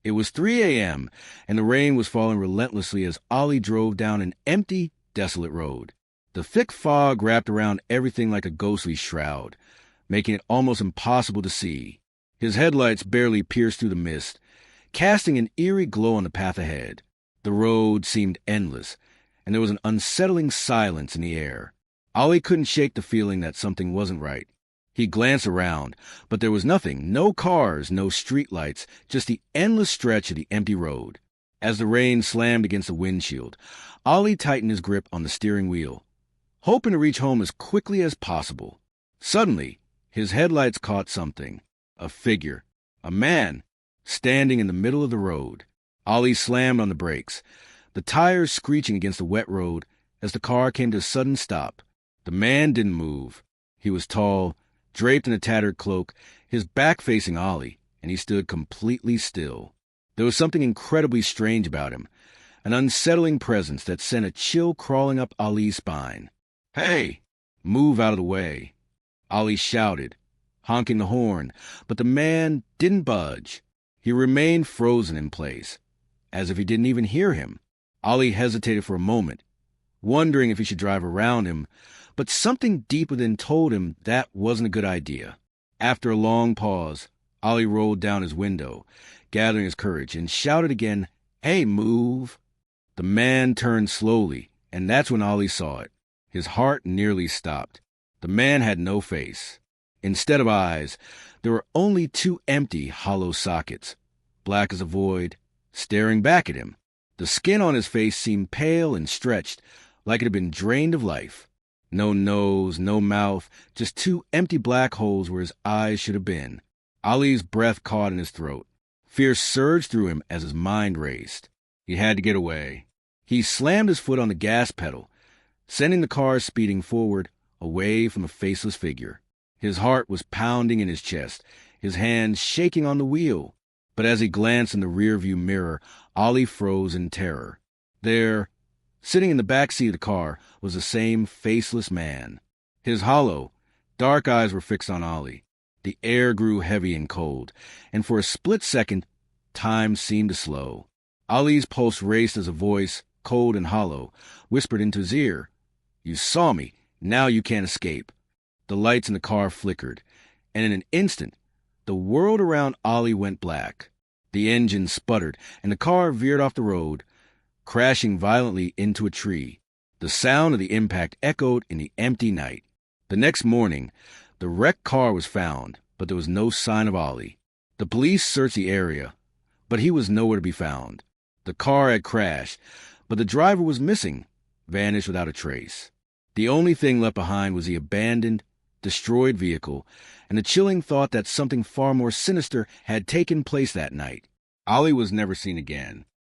It was 3 a.m., and the rain was falling relentlessly as Ollie drove down an empty, desolate road. The thick fog wrapped around everything like a ghostly shroud, making it almost impossible to see. His headlights barely pierced through the mist, casting an eerie glow on the path ahead. The road seemed endless, and there was an unsettling silence in the air. Ollie couldn't shake the feeling that something wasn't right. He glanced around, but there was nothing, no cars, no streetlights, just the endless stretch of the empty road. As the rain slammed against the windshield, Ollie tightened his grip on the steering wheel, hoping to reach home as quickly as possible. Suddenly, his headlights caught something. A figure. A man. Standing in the middle of the road. Ollie slammed on the brakes, the tires screeching against the wet road as the car came to a sudden stop. The man didn't move. He was tall, draped in a tattered cloak, his back facing Ollie, and he stood completely still. There was something incredibly strange about him, an unsettling presence that sent a chill crawling up Ollie's spine. "Hey, move out of the way," Ollie shouted, honking the horn, but the man didn't budge. He remained frozen in place, as if he didn't even hear him. Ollie hesitated for a moment, wondering if he should drive around him, but something deep within told him that wasn't a good idea. After a long pause, Ollie rolled down his window, gathering his courage, and shouted again, "Hey, move!" The man turned slowly, and that's when Ollie saw it. His heart nearly stopped. The man had no face. Instead of eyes, there were only two empty, hollow sockets, black as a void, staring back at him. The skin on his face seemed pale and stretched, like it had been drained of life. No nose, no mouth, just two empty black holes where his eyes should have been. Ollie's breath caught in his throat. Fear surged through him as his mind raced. He had to get away. He slammed his foot on the gas pedal, sending the car speeding forward, away from the faceless figure. His heart was pounding in his chest, his hands shaking on the wheel. But as he glanced in the rearview mirror, Ollie froze in terror. There, sitting in the back seat of the car, was the same faceless man. His hollow, dark eyes were fixed on Ollie. The air grew heavy and cold, and for a split second, time seemed to slow. Ollie's pulse raced as a voice, cold and hollow, whispered into his ear, "You saw me. Now you can't escape." The lights in the car flickered, and in an instant, the world around Ollie went black. The engine sputtered, and the car veered off the road, crashing violently into a tree. The sound of the impact echoed in the empty night. The next morning, the wrecked car was found, but there was no sign of Ollie. The police searched the area, but he was nowhere to be found. The car had crashed, but the driver was missing, vanished without a trace. The only thing left behind was the abandoned, destroyed vehicle, and the chilling thought that something far more sinister had taken place that night. Ollie was never seen again.